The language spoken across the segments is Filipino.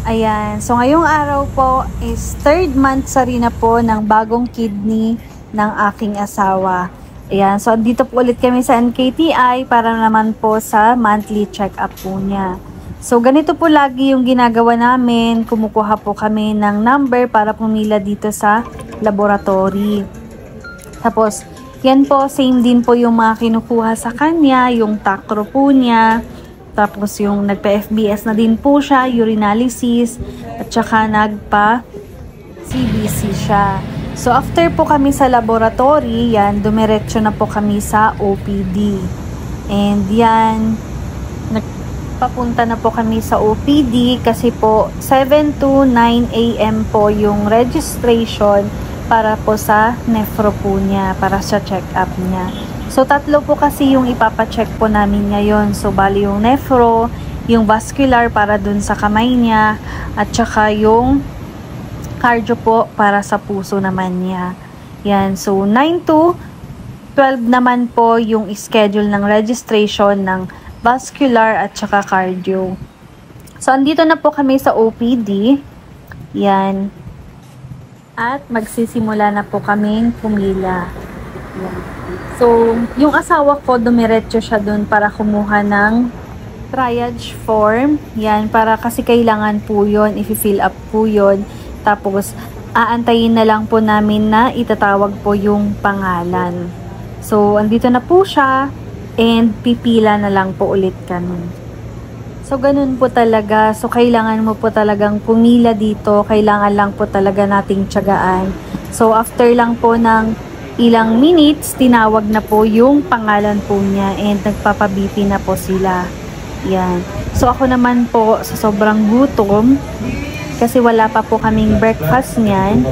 Ayan, so ngayong araw po is 3rd month sa rin na po ng bagong kidney ng aking asawa. Ayan, so dito po ulit kami sa NKTI para naman po sa monthly check-up po niya. So ganito po lagi yung ginagawa namin, kumukuha po kami ng number para pumila dito sa laboratory. Tapos, yan po, same din po yung mga kinukuha sa kanya, yung takro po niya. Tapos yung nagpa-FBS na din po siya, urinalysis, at saka nagpa-CBC siya. So after po kami sa laboratory, yan, dumiretso na po kami sa OPD. And yan, nagpapunta na po kami sa OPD kasi po 7 to 9 AM po yung registration para po sa nephro po niya, para sa check-up niya. So, 3 po kasi yung ipapacheck po namin ngayon. So, bali yung nephro, yung vascular para dun sa kamay niya, at saka yung cardio po para sa puso naman niya. Yan. So, 9 to 12 naman po yung schedule ng registration ng vascular at saka cardio. So, andito na po kami sa OPD. Yan. At magsisimula na po kaming pumila. Yan. So, yung asawa ko, dumiretso siya dun para kumuha ng triage form. Yan, para kasi kailangan po yun, i-fill up po yun. Tapos, aantayin na lang po namin na itatawag po yung pangalan. So, andito na po siya and pipila na lang po ulit kami. So, ganun po talaga. So, kailangan mo po talagang pumila dito. Kailangan lang po talaga nating tiyagaan. So, after lang po ng ilang minutes, tinawag na po yung pangalan po niya and nagpapabipi na po sila. Yan. So ako naman po sa sobrang gutom kasi wala pa po kaming breakfast niyan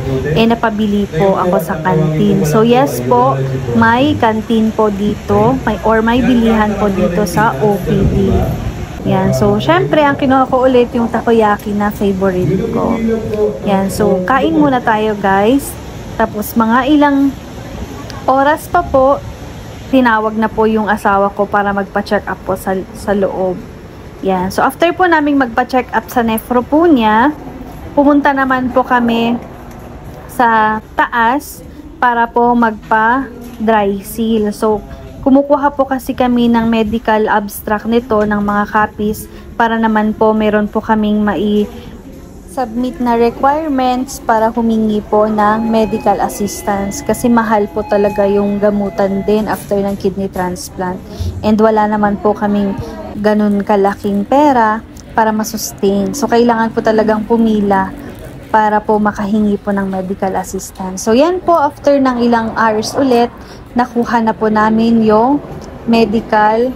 napabili po ako sa canteen. So yes po, may canteen po dito, may bilihan po dito sa OPD. Yan. So syempre ang kinuha ko ulit yung takoyaki na favorite ko. Yan. So kain muna tayo guys. Tapos mga ilang oras pa po, tinawag na po yung asawa ko para magpa-check up po sa loob. Yan. So, after po naming magpa-check up sa nephro po niya, pumunta naman po kami sa taas para po magpa-dry seal. So, kumukuha po kasi kami ng medical abstract nito ng mga copies para naman po meron po kaming submit na requirements para humingi po ng medical assistance kasi mahal po talaga yung gamutan din after ng kidney transplant and wala naman po kaming ganun kalaking pera para masustain. So kailangan po talagang pumila para po makahingi po ng medical assistance. So yan po, after ng ilang hours ulit, nakuha na po namin yung medical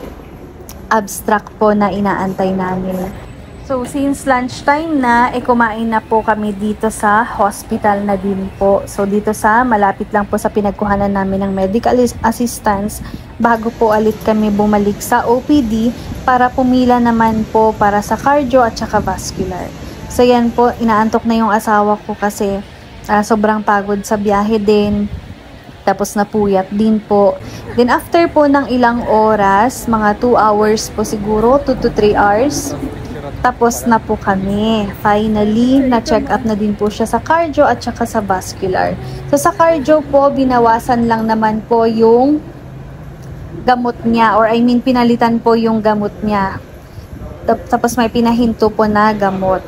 abstract po na inaantay namin. So, since lunchtime na, kumain na po kami dito sa hospital na din po. So, dito sa malapit lang po sa pinagkuhanan namin ng medical assistance bago po ulit kami bumalik sa OPD para pumila naman po para sa cardio at saka vascular. So, yan po, inaantok na yung asawa ko kasi sobrang pagod sa biyahe din. Tapos napuyat din po. Then, after po ng ilang oras, mga 2 hours po siguro, 2 to 3 hours, tapos na po kami. Finally, na-check up na din po siya sa cardio at saka sa vascular. So, sa cardio po, binawasan lang naman po yung gamot niya. Or I mean, pinalitan po yung gamot niya. Tapos may pinahinto po na gamot.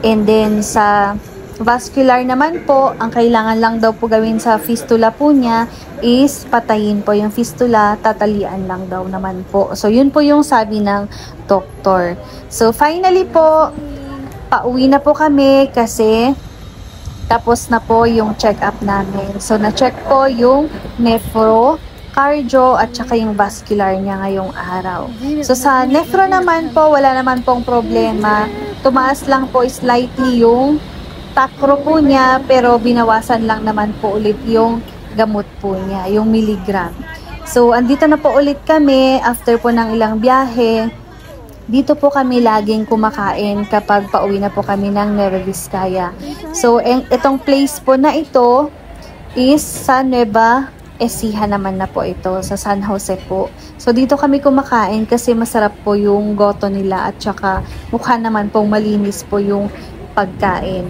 And then, sa vascular naman po, ang kailangan lang daw po gawin sa fistula po niya is patayin po yung fistula, tatalian lang daw naman po. So, yun po yung sabi ng doktor. So, finally po, pauwi na po kami kasi tapos na po yung check-up namin. So, na-check po yung nephro, cardio, at saka yung vascular niya ngayong araw. So, sa nephro naman po, wala naman pong problema. Tumaas lang po slightly yung takro po niya, pero binawasan lang naman po ulit yung gamot po niya, yung milligram. So, andito na po ulit kami after po ng ilang biyahe. Dito po kami laging kumakain kapag pauwi na po kami ng Nueva Vizcaya. So, itong place po na ito is sa Nueva Ecija naman na po ito, sa San Jose po. So, dito kami kumakain kasi masarap po yung goto nila at saka mukha naman pong malinis po yung pagkain.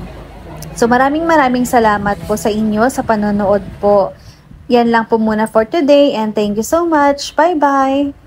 So maraming salamat po sa inyo sa panonood po. Yan lang po muna for today and thank you so much. Bye-bye!